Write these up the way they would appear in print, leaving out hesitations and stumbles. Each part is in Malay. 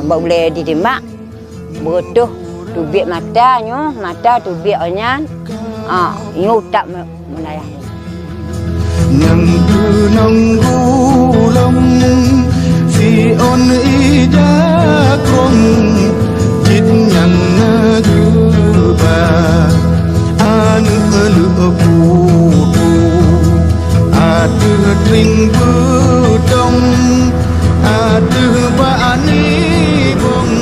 boleh didemak berutuh tubik mata tubik onyan tak menayah nhằm cứ nông long si on ida kong jit nhang na du ba an elu ku tu adu tring bu dong adu ba ani bong.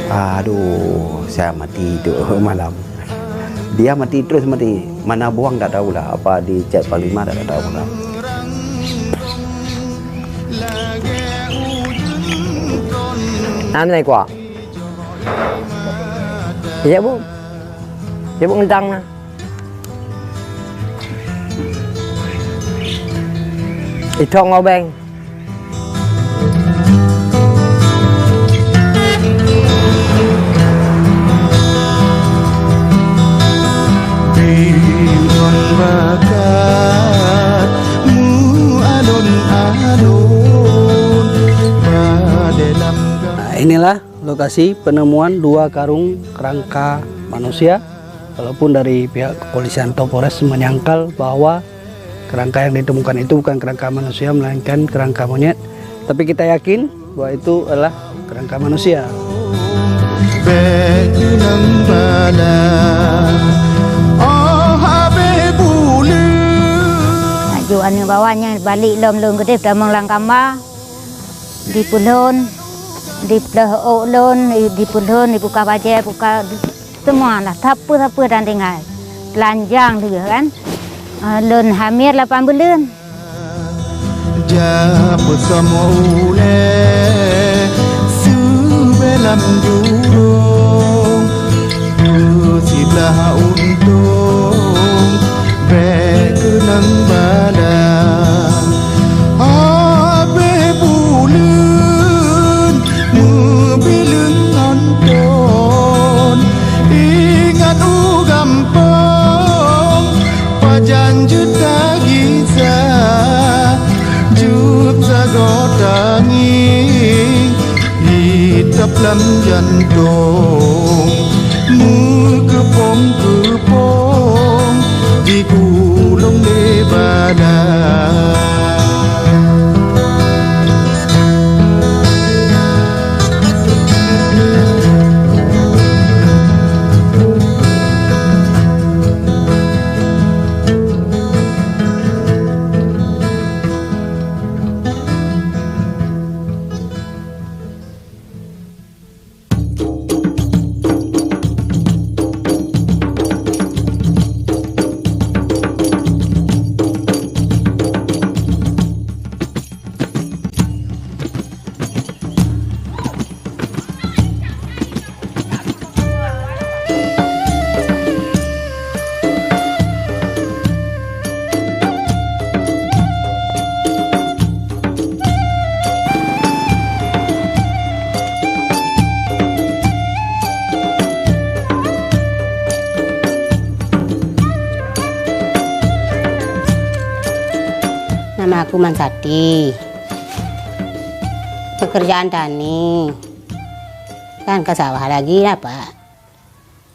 Aduh, saya mati itu malam. Dia mati terus mati. Mana buang tak tahu lah. Apa di cat Panglima tak tahu lah. Năm này quả. Dạ bu ngentang na. Itong obeng. Inilah lokasi penemuan 2 karung kerangka manusia. Walaupun dari pihak kepolisian atau Polres menyangkal bahwa kerangka yang ditemukan itu bukan kerangka manusia melainkan kerangka monyet, tapi kita yakin bahwa itu adalah kerangka manusia. Juan bawahnya balik lom gede dah menglang kamar di pulun di pelon di pulun di buka baja buka semua lah tapu dan tinggal telanjang dia kan lun hamil 8 bulan jabut samole subelam jurung sebelah untung bekenang balang abe bulan mobilun nonton ingat gampang pajan juta giza juta godangi hitap lam jantung kepong di gulung di badan. Nama aku Mansati. Pekerjaan tani. Kan ke sawah lagi lah Pak.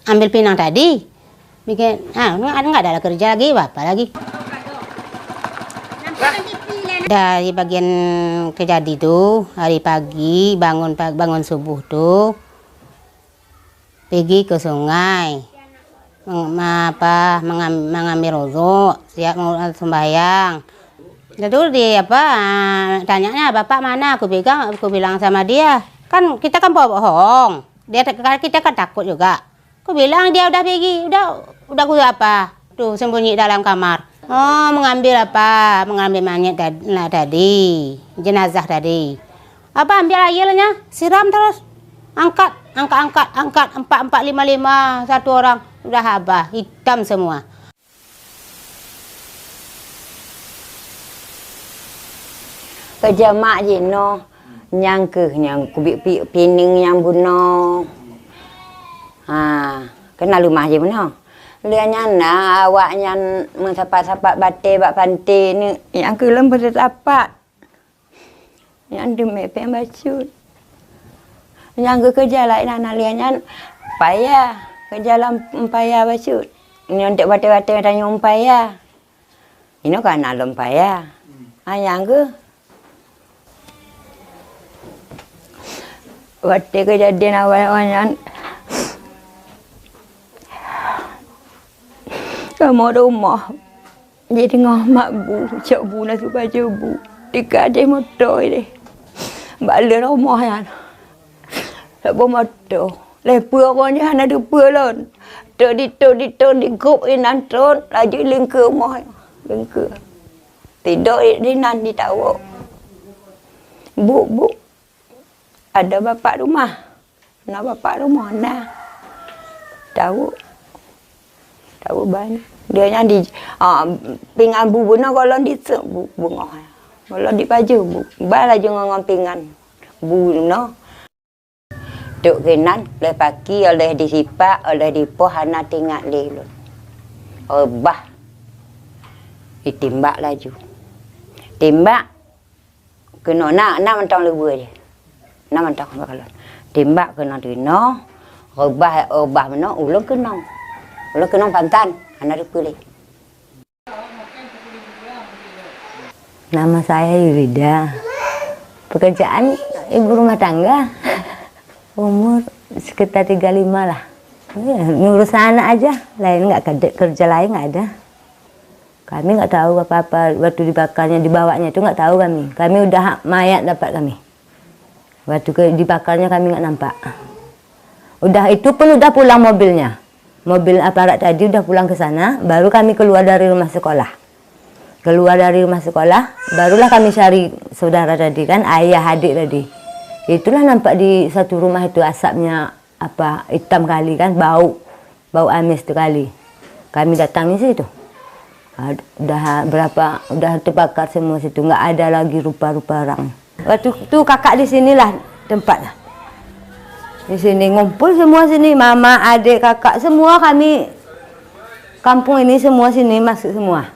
Ambil pinang tadi. Bikin, nggak ada kerja lagi, apa lagi. Dari bagian kejadi tuh, hari pagi bangun subuh tuh, pergi ke sungai, mengambil wudu, siap mau sembahyang. Lalu tanyanya bapak mana? Aku bilang sama dia, kan kita kan bohong. Kita kan takut juga. Aku bilang dia udah pergi, udah aku apa? Tuh sembunyi dalam kamar. Oh, mengambil apa? Mengambil mayat tadi, jenazah tadi. Apa ambil airnya, siram terus, angkat 4, 5, 5 satu orang, udah habis, hitam semua. Kerja mak je no, nyang kubik pining yang buno. Kenal rumah je buno. Lianya na awaknya mensapat-sapat bate bak pantai ni yang kelem pada tapak. Yang demek pe bacut. Yang kerja lain anak liannya payah. Kerja dalam payah baca. Ini untuk batu-batu tanya payah. Ini kan alam payah. Yang ke waktu kejadian awal-awalnya kamu rumah jadi ngomak bu, cak bu nak baca bu, dekat motor ini, balik rumah yang, tak motor, lepas orangnya ada pelon, di grup inan tron, laju lingkar rumah, lingkar, tidur di nan di tahu, bu, ada bapak rumah, nak, tahu banyak. Dia yang di pingan bu nak kalau di bu ngah. Kalau di baju bu, bala jangan ngampingan bu no. Duk kenan oleh pagi oleh disipak oleh dipohana tinggal lelun. Bah. Ditimbak laju. Timbak kena nak mentang lebu dia. Nak mentang kalau. Timbak kena dino. Obah mana ulung kena. Ulung kena pantan. Anak kulit. Nama saya Yurida. Pekerjaan ibu rumah tangga. Umur sekitar 35 lah. Ngurus anak aja. Lain nggak kerja lain nggak ada. Kami nggak tahu apa-apa waktu dibakarnya dibawanya itu nggak tahu kami. Kami udah mayat dapat kami. Waktu dibakarnya kami nggak nampak. Udah itu pun udah pulang mobilnya. Mobil aparat tadi udah pulang ke sana, baru kami keluar dari rumah sekolah. Barulah kami cari saudara tadi kan, ayah adik tadi. Itulah nampak di satu rumah itu asapnya apa hitam kali kan, bau amis itu kali. Kami datang di situ. Udah terbakar semua situ, nggak ada lagi rupa-rupa orang. Waktu itu kakak di sinilah tempatnya. Di sini ngumpul semua sini, mama, adik, kakak, semua kami kampung ini semua sini masuk semua.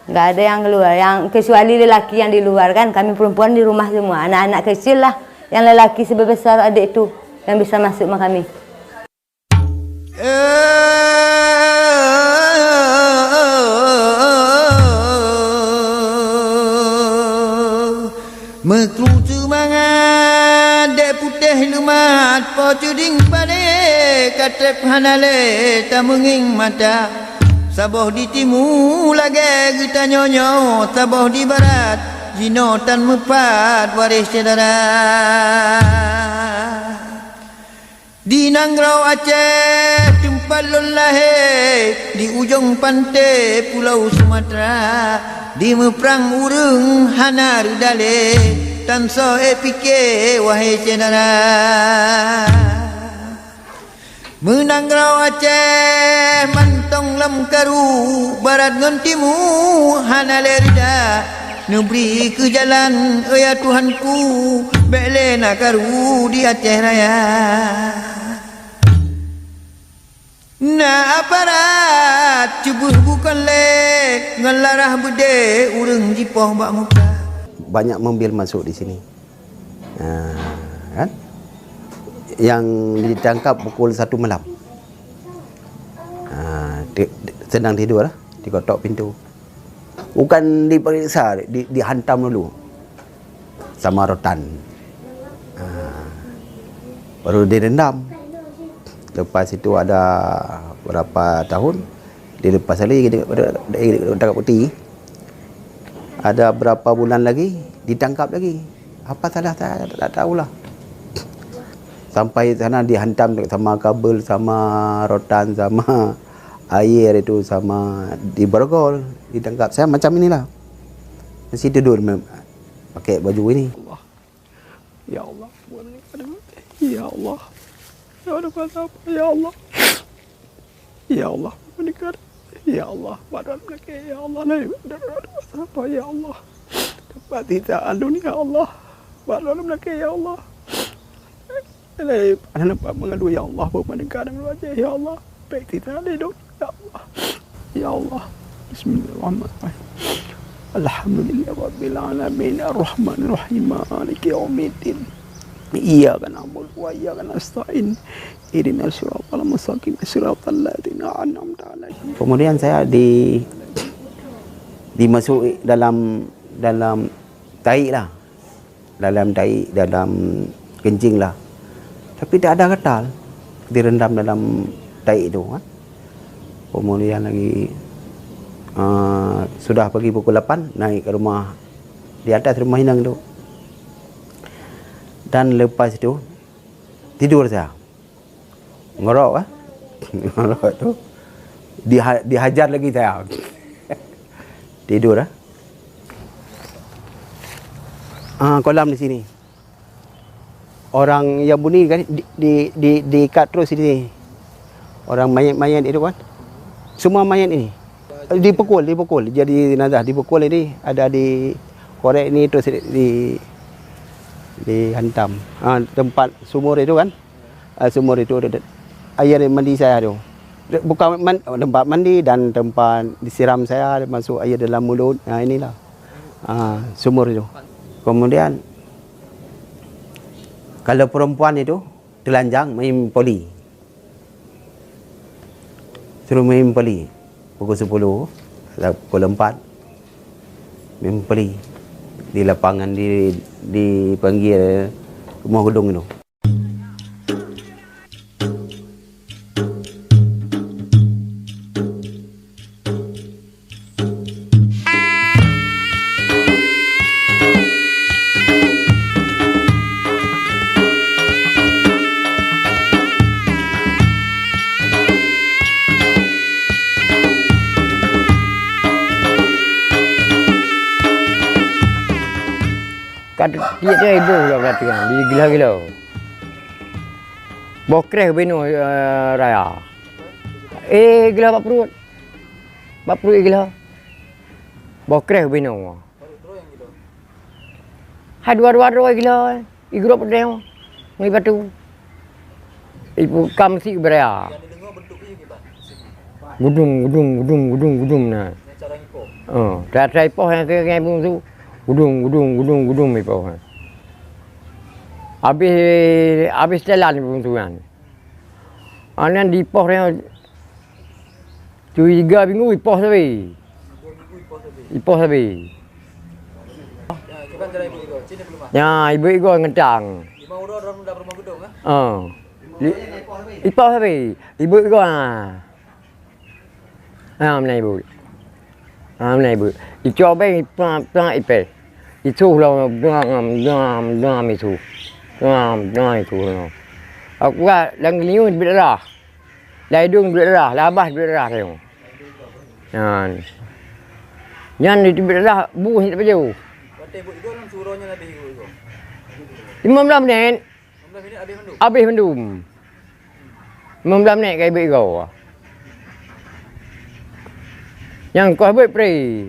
Nggak ada yang keluar, yang kecuali lelaki yang di luar kan, kami perempuan di rumah semua. Anak-anak kecil lah, yang lelaki sebesar adik itu yang bisa masuk sama kami. Mekrutu mangan dek putih lumat po cuding pade katep hanale tamenging mata saboh di timu lage kita nyonyo saboh di barat jino tan mepat waris saudara di Nangrau Aceh tempat lon lahir di ujung pantai Pulau Sumatera di meprang urung hana rudale tan so epike wahai saudara Menangrau Aceh mantong lam karu barat ngon timu hana lerida Nubri ke jalan ya Tuhanku bele nak karu di Aceh Raya Na aparat cubuh bukan le ngelarah bude urang jipoh bak muka. Banyak mobil masuk di sini. Kan? Yang ditangkap pukul 1 malam. Sedang tidur lah, dikotok pintu. Bukan diperiksa, dihantam dulu sama rotan. Baru direndam. Lepas itu ada berapa tahun dilepas lagi ditangkap putih. Ada berapa bulan lagi ditangkap lagi. Apa salah saya tak tahulah. Sampai sana dihantam sama kabel, sama rotan, sama air itu, sama diborgol, ditangkap. Saya macam inilah. Masih tidur pakai baju ini. Ya Allah, ya Allah. Ya Allah, apa? Ya Allah. Ya Allah, menikah. Ya Allah, badan mereka. Ya Allah, apa? Ya Allah. Dapat tidak dunia Allah. Badan mereka. Ya Allah. Anak nampak mengadu. Ya Allah, menikah dengan wajah. Ya Allah, baik tidak hidup. Ya Allah. Ya Allah. Bismillahirrahmanirrahim. Alhamdulillah Rabbil Alamin. Ar-Rahmanir Rahim. Maliki Yaumiddin. Iyyaka na'budu wa iyyaka nasta'in. Ihdinas siratal mustaqim siratal ladzina an'amta 'alaihim. Kemudian saya dimasuk dalam tai lah. Dalam tai, dalam kencing lah. Tapi tak ada ketal. Direndam dalam tai itu kan. Kemudian lagi sudah pagi pukul 8 naik ke rumah di atas rumah inang tu. Dan lepas itu tidur saya. Ngorok kan. Ngorok tu dihajar lagi saya. Tidur ah. Kolam di sini. Orang yang bunyi kan diikat terus di sini. Orang mayat itu kan. Semua mayat ini dipukul. Jadi jenazah dipukul ini ada di korek ini terus dihantam. Tempat sumur itu kan. Sumur itu air mandi saya tu. Bukan tempat mandi dan tempat disiram saya masuk air dalam mulut. Inilah sumur itu. Kemudian kalau perempuan itu telanjang main poli. Suruh main poli pukul 10 pukul 4 main poli di lapangan dipanggil rumah gedung itu. Dia ibu lah berarti kan, dia gila-gila. Bokreh beno raya. Gila bak perut gila. Bokreh beno. Hai dua-dua gila. Igro pedeng. Ngi batu. Ibu kam si beraya. Gudung nah. Dah try poh yang ke bung tu. Gudung ipo. Habis jalan pun tu kan. Anan di poh yang 3 minggu ipoh sabi. Ya, ibu igo ngedang. Ipoh sabi. Ibu igo menai ibu. Menai ibu. Icoba pernah ipe. Itu lah dam itu. Aku kan lang liu berdarah. Laidung berdarah, labah berdarah tu. Yan itu berdarah buh tak baju. Berarti ibu itu kan suruhnya lebih ibu. 15 minit. Habis mendum. 15 minit ke ibu itu. Yang kau buat pre.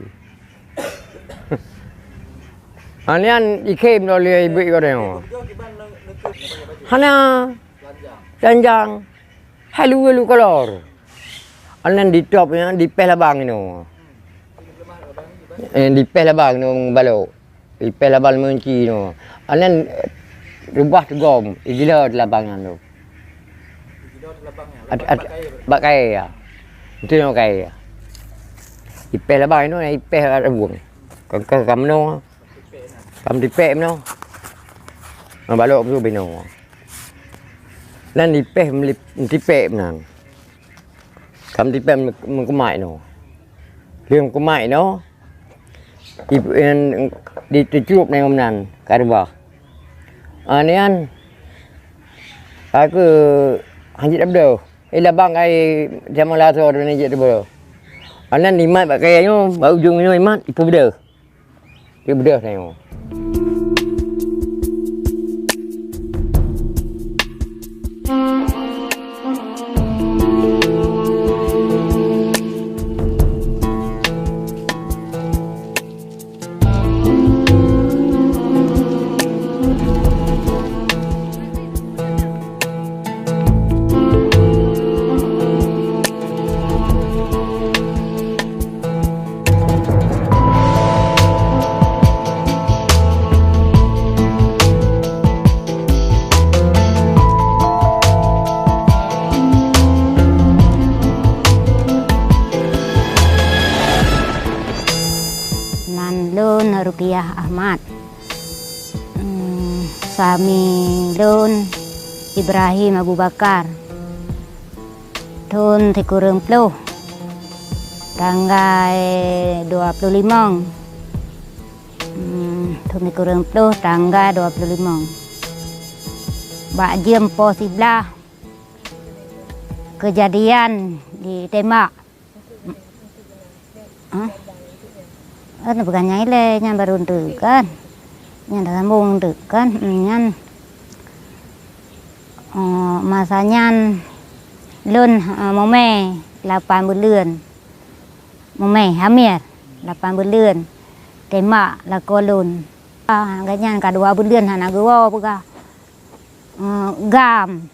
Hanya ikem oleh ibu itu dia. Hanya telanjang. Halu kolor. Anan di top yang di pelabang itu. Di pelabang itu balok. Di pelabang menci itu. Anan rubah tegom. Igila di lapangan itu. Bakai ya. Itu yang bakai ya. Di pelabang itu di pelabang buang. Kamu no. Kamu di pem no. Balok tu bino. Nan di pem di pem nang. Kamu di pem mengkumai no. Liang kumai no. Di cukup nang nan karba. Anian. Aku hanjit abdo. Labang ai jamal aso ni je tu. Anan ni mat pakai yo, bau ujung ni mat ipu beda. Dia beda saya. Ruqiyah Ahmad. Sami Lun Ibrahim Abu Bakar. Tahun 30. Tanggal 25. Tahun 30 tanggal 25. Bak jam po 11. Kejadian ditembak. Bukannya ile yang baru kan. Yang dah sambung kan. Yang masanya Lun Mome 8 bulan. Mome hamil 8 bulan. Tembak lako Lun. Ganyan ka 2 bulan anak gua buka. Gam.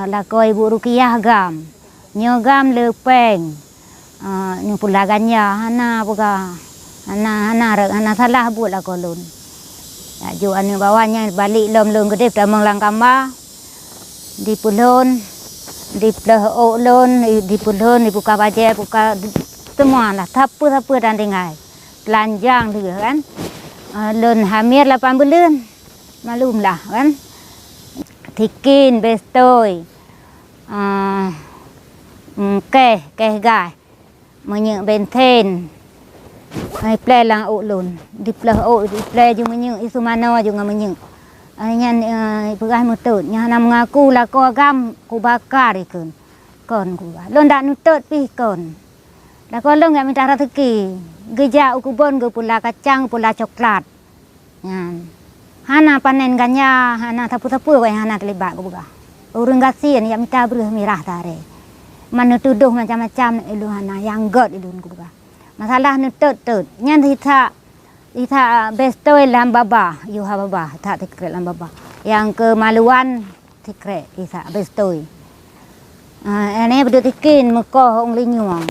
Lako Ibu Ruqiyah gam. Nyo gam lepeng. Nyo pula ganya hana buka. Hana salah buat lako Lun. Ya ju anu bawahnya balik lom gede tamang lang kamba. Di pulon, di pelah Lun, di pulon, di buka bajet, buka semua lah. Apa dan tinggal. Telanjang juga kan. Lun hamil 8 bulan. Malum lah kan. Tikin bestoi. Keh gai. Menyek benten. Ai play lang Lun. Di pelah di play juga menyek isu mana juga menyek. Nyan pegah mutut nya na mengaku lah ko agam ku bakar ikun kon ku Lun dak nutut pi kon la ko Lun gak minta rezeki geja ukubon ge pula kacang pula coklat nyan hana panen ganya hana tapu-tapu we hana terlibat ku buka urang gasien ya minta beruh mirah tare mana tuduh macam-macam ilu hana yang god ilun ku buka masalah nutut nyan Ita bestoi lam baba, yuha baba, tak tikret lam baba. Yang kemaluan tikret ita bestoi. Ini berdua tikin mekoh ong linyung.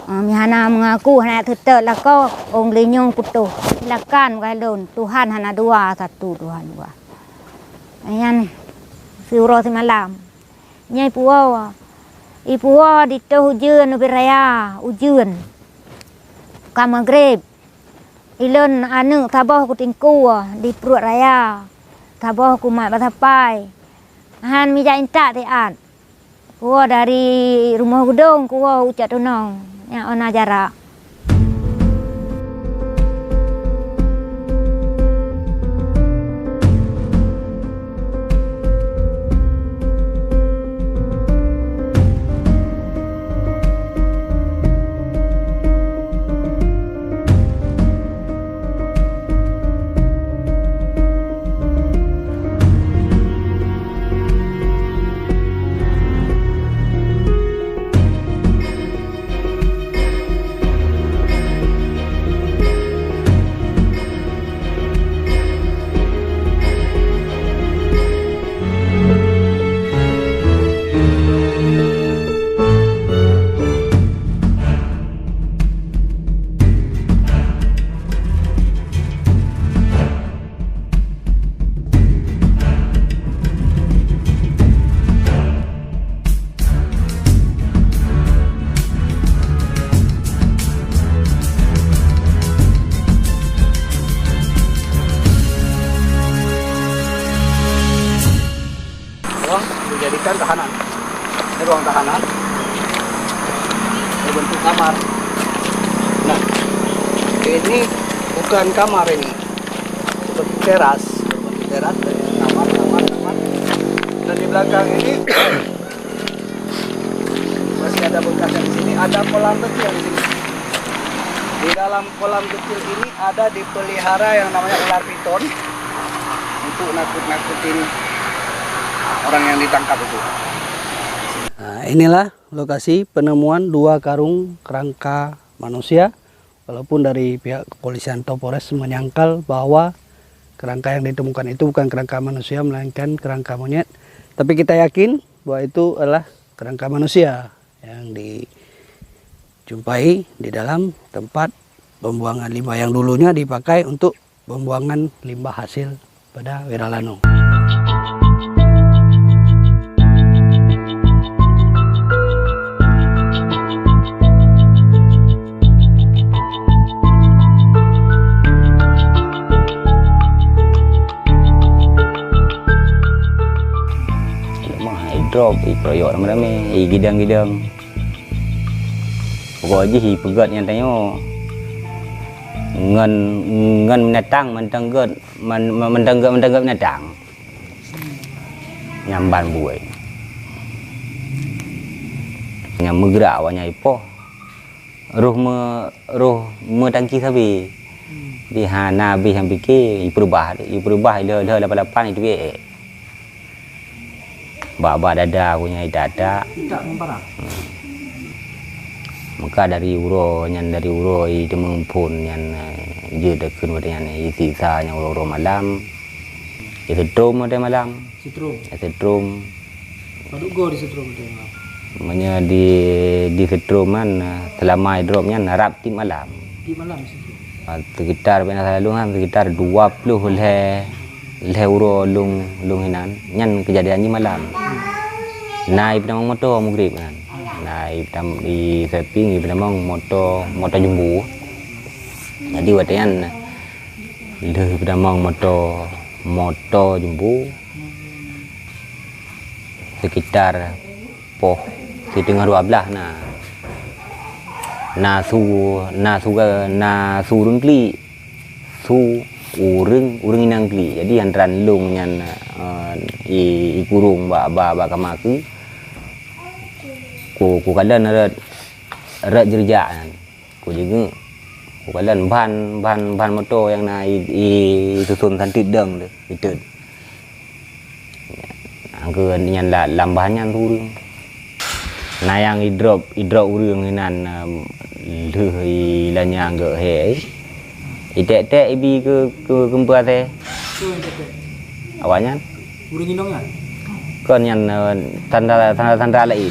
Mihana mengaku hana tetet lako ong linyung putuh. Silakan Lun, Tuhan hana 2, 1 Tuhan 2. Ayan suro si malam. Nyai puawa. Ipuwa dito hujan ubiraya, ujian. Kama greb. Ilun anu tabah ku tingku di perut raya. Tabah ku mat batapai. Han mi jainta teat. Ku dari rumah gedung ku ucap tunong. Yang ona jarak. Dijadikan tahanan. Ini ruang tahanan berbentuk kamar. Nah, ini bukan kamar ini, berbentuk teras dari kamar. Dan di belakang ini masih ada bekasnya di sini. Ada kolam kecil di sini. Di dalam kolam kecil ini ada dipelihara yang namanya ular piton untuk nakut-nakutin orang yang ditangkap itu. Nah, inilah lokasi penemuan 2 karung kerangka manusia. Walaupun dari pihak kepolisian Polres menyangkal bahwa kerangka yang ditemukan itu bukan kerangka manusia melainkan kerangka monyet. Tapi kita yakin bahwa itu adalah kerangka manusia yang dijumpai di dalam tempat pembuangan limbah yang dulunya dipakai untuk pembuangan limbah hasil pada Wiralanu. drop, keroyok ramai-ramai, gidang-gidang. Pokok aja pegat yang tanya ngan menatang mentanggat menatang nyamban buai nyam megera awaknya ipoh roh tangki sabi di hana bi sampai ke berubah dah 88 itu baba dada punya dada Tidak memparah. maka dari uro itu mengumpul yang je dekun pada yang sisa yang uro malam itu setrum pada malam setrum Paduk go di setrum tu. namanya di setruman selama dropnya harap tim malam Di malam situ. sekitar benar selalu kan sekitar 20 le uro lung hinan nyan kejadiannya malam naik dengan motor mugrib kan naik di samping di belakang motor jumbo jadi watian le belakang motor jumbo sekitar poh di tengah 12 na su rungli su urung inang kli jadi antran lung nyan i kurung ba kamaku ku kalan rat jerjak ku juga ku kalan ban motor yang na i susun santit deng tu itu angke nyan lambahan turun nah yang i drop urung hinan leuh lanya angge he itek ibi ke kempa teh Tu yang kata. awaknya Burung indongnya. kan yang tanda lain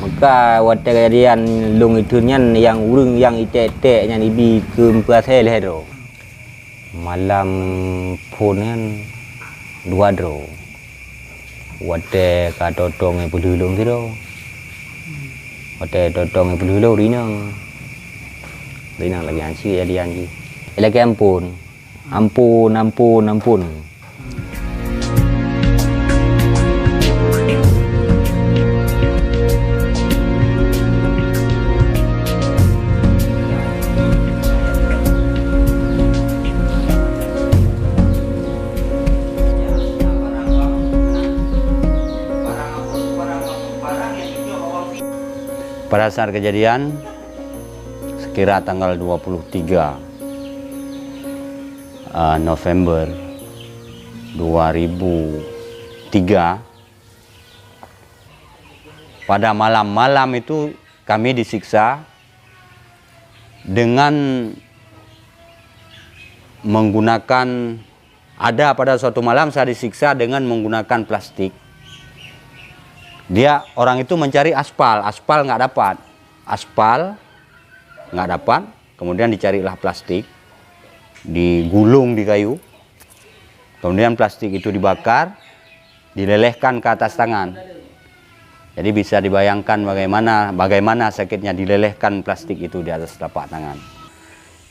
maka waktu kejadian lung itu yang urung yang itek yang ibi kempa teh leh malam pun kan 2 dro waktu katotong pelulung tu waktu totong pelulung rinang lagi anci jadi anci lagi ampun pada saat kejadian sekira tanggal 23 November 2003 pada malam itu kami disiksa dengan menggunakan pada suatu malam saya disiksa dengan menggunakan plastik. Dia orang itu mencari aspal nggak dapat, kemudian dicarilah plastik, digulung di kayu, kemudian plastik itu dibakar, dilelehkan ke atas tangan. Jadi bisa dibayangkan bagaimana sakitnya dilelehkan plastik itu di atas telapak tangan.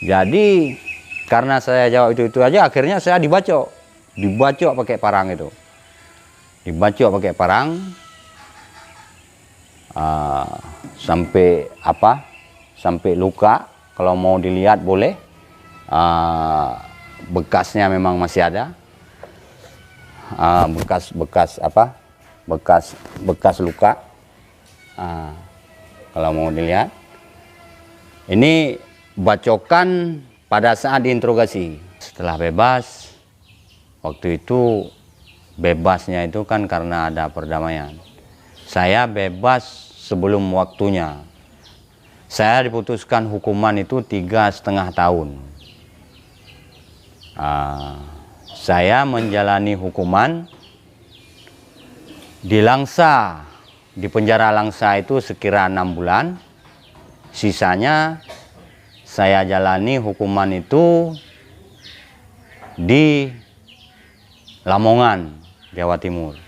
Jadi karena saya jawab itu aja, akhirnya saya dibacok pakai parang itu, sampai luka. Kalau mau dilihat boleh, bekasnya memang masih ada, bekas luka. Kalau mau dilihat, ini bacokan pada saat diinterogasi. Setelah bebas, waktu itu bebasnya itu kan karena ada perdamaian. Saya bebas sebelum waktunya. Saya diputuskan hukuman itu 3,5 tahun. Saya menjalani hukuman di Langsa, di penjara Langsa itu sekira 6 bulan. Sisanya saya jalani hukuman itu di Lamongan, Jawa Timur.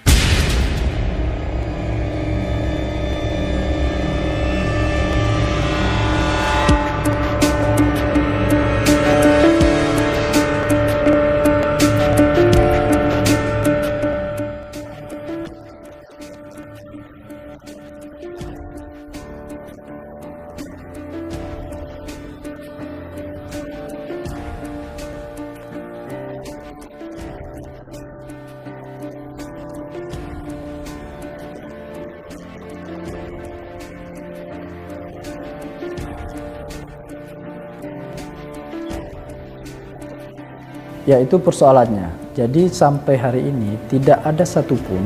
Ya, itu persoalannya. Jadi sampai hari ini tidak ada satupun,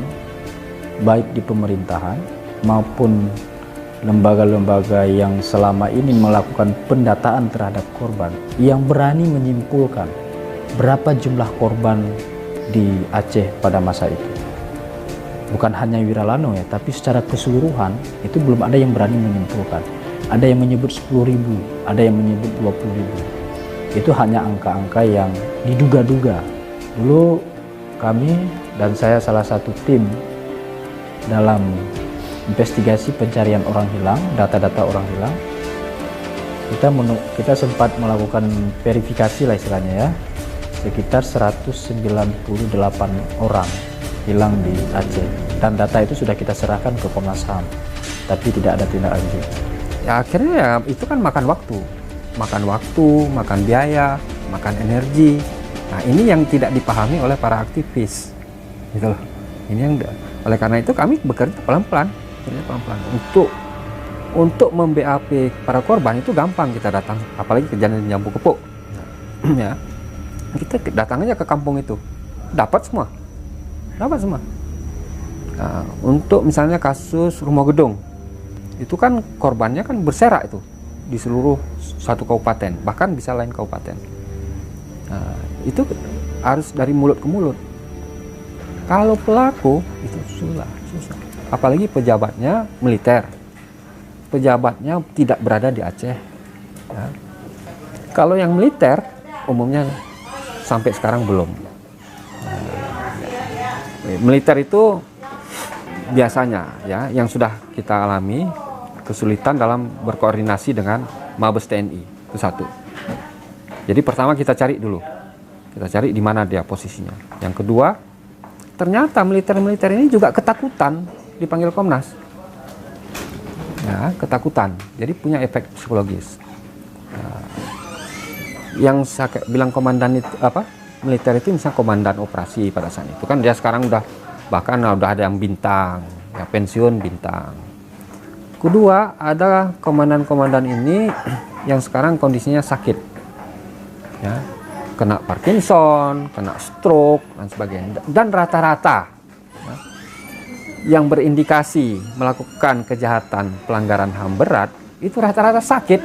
baik di pemerintahan maupun lembaga-lembaga yang selama ini melakukan pendataan terhadap korban, yang berani menyimpulkan berapa jumlah korban di Aceh pada masa itu. Bukan hanya Wiralano ya, tapi secara keseluruhan itu belum ada yang berani menyimpulkan. Ada yang menyebut 10.000, ada yang menyebut 20.000. Itu hanya angka-angka yang diduga-duga. Dulu kami dan saya salah satu tim dalam investigasi pencarian orang hilang, data-data orang hilang. Kita sempat melakukan verifikasi lah istilahnya ya. Sekitar 198 orang hilang di Aceh. Dan data itu sudah kita serahkan ke Komnas HAM, tapi tidak ada tindak lanjut. Ya akhirnya ya itu kan makan waktu, makan biaya, makan energi. Nah ini yang tidak dipahami oleh para aktivis, gitu loh. Ini yang oleh karena itu kami bekerja pelan-pelan. Untuk mem-BAP para korban itu gampang, kita datang, apalagi kejadian Jambu Kepuk. Ya, kita datang aja ke kampung itu, dapat semua. Nah, untuk misalnya kasus Rumah Gedung, itu kan korbannya kan berserak itu di seluruh satu kabupaten, bahkan bisa lain kabupaten. Nah, itu harus dari mulut ke mulut. Kalau pelaku itu susah. Apalagi pejabatnya militer, pejabatnya tidak berada di Aceh. Ya. Kalau yang militer umumnya sampai sekarang belum. Militer itu biasanya ya yang sudah kita alami kesulitan dalam berkoordinasi dengan Mabes TNI, itu satu. Jadi pertama kita cari dulu, kita cari di mana dia posisinya. Yang kedua, ternyata militer ini juga ketakutan dipanggil Komnas, ya ketakutan, jadi punya efek psikologis. Yang saya bilang komandan itu militer itu misalnya komandan operasi pada saat itu kan dia sekarang bahkan udah ada yang bintang, ya pensiun bintang. Kedua, ada komandan-komandan ini yang sekarang kondisinya sakit, ya kena Parkinson, kena stroke dan sebagainya, dan rata-rata yang berindikasi melakukan kejahatan pelanggaran HAM berat itu rata-rata sakit.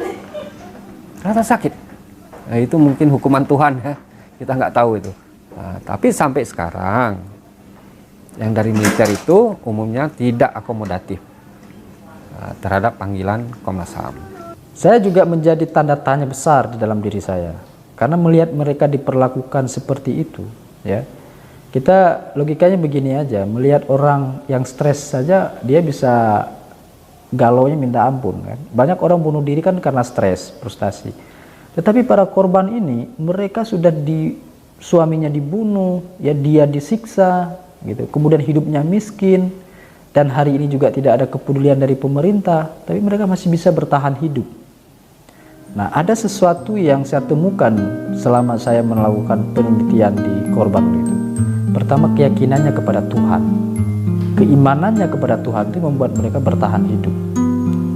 Nah, itu mungkin hukuman Tuhan ya, kita nggak tahu itu. Nah, tapi sampai sekarang yang dari militer itu umumnya tidak akomodatif terhadap panggilan Komnas HAM. Saya juga menjadi tanda tanya besar di dalam diri saya karena melihat mereka diperlakukan seperti itu, ya. Kita logikanya begini aja, melihat orang yang stres saja dia bisa galaunya minta ampun kan. Banyak orang bunuh diri kan karena stres, frustasi. Tetapi para korban ini mereka sudah suaminya dibunuh, ya dia disiksa gitu. Kemudian hidupnya miskin dan hari ini juga tidak ada kepedulian dari pemerintah, tapi mereka masih bisa bertahan hidup. Nah, ada sesuatu yang saya temukan selama saya melakukan penelitian di korban itu. Pertama, keyakinannya kepada Tuhan, keimanannya kepada Tuhan itu membuat mereka bertahan hidup,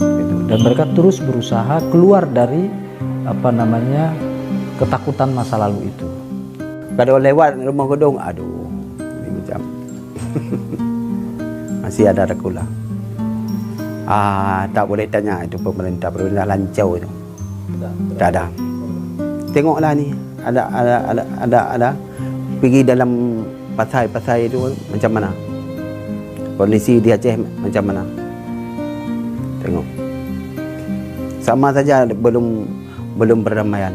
gitu. Dan mereka terus berusaha keluar dari ketakutan masa lalu itu. Kalau lewat Rumah Gedung, aduh, ini macam masih ada rekula. Tak boleh tanya itu pemerintah lancau itu. Tak ada. Tengoklah ni, ada pergi dalam pasai itu macam mana, kondisi di Aceh macam mana, tengok sama saja, belum perdamaian.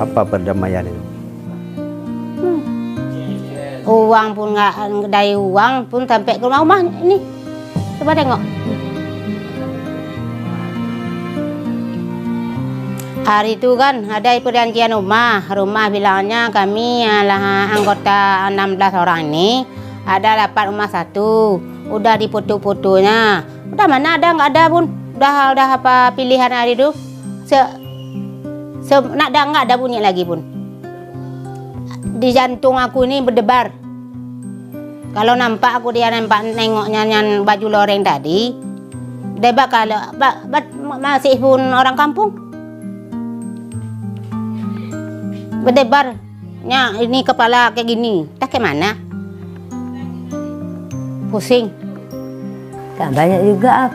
Apa perdamaian itu? Uang pun nggak, dari uang pun sampai ke rumah ini, coba tengok. Hari itu kan ada perjanjian rumah bilangnya kami adalah anggota 16 orang ini ada dapat rumah satu, udah dipoto-fotonya, udah mana ada nggak ada pun, udah apa pilihan hari itu, nggak ada bunyi lagi pun. Di jantung aku ini berdebar. Kalau nampak aku dia nengoknya yang baju loreng tadi, debat kalau masih pun orang kampung. berdebarnya ini kepala kayak gini. Tak ke mana? Pusing. Tak banyak juga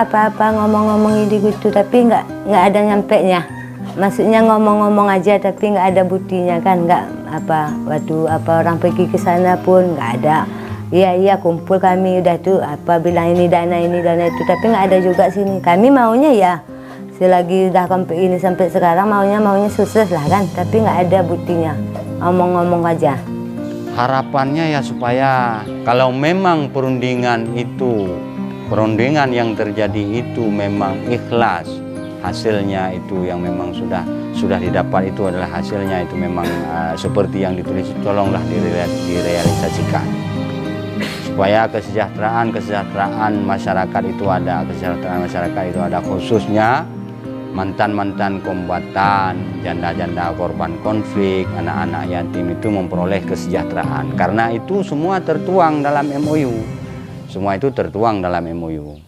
apa-apa ngomong-ngomong ini gitu, tapi nggak ada nyampenya. Maksudnya ngomong-ngomong aja tapi nggak ada buktinya kan, nggak apa waktu apa orang pergi ke sana pun nggak ada. Iya kumpul kami udah tuh apa bilang ini dana itu, tapi nggak ada juga sini. Kami maunya ya selagi udah sampai ini sampai sekarang maunya sukses lah kan, tapi nggak ada buktinya, ngomong-ngomong aja. Harapannya ya supaya kalau memang perundingan yang terjadi itu memang ikhlas, hasilnya itu yang memang sudah didapat itu adalah hasilnya itu memang seperti yang ditulis, tolonglah direalisasikan supaya kesejahteraan masyarakat itu ada, khususnya mantan-mantan kombatan, janda-janda korban konflik, anak-anak yatim itu memperoleh kesejahteraan. Karena itu semua tertuang dalam MOU. Semua itu tertuang dalam MOU.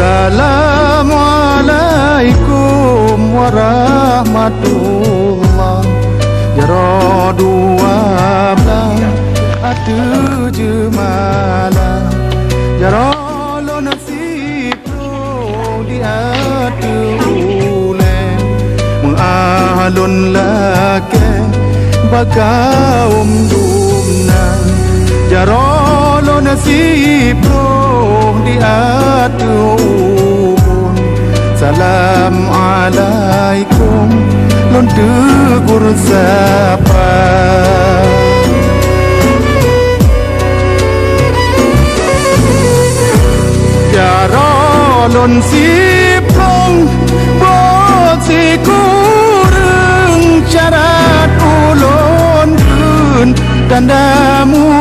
Assalamualaikum warahmatullah. Jaro 12 atu jemalah. Jaro lo nasib lo di atu ulen. Mengalun lake bagaum dumnan. Jaro lo nasib lo di atu ubun. Salam alaikum lon tegur sapa. Jaro lon siplong bot si kureng syarat ulon kun tandamu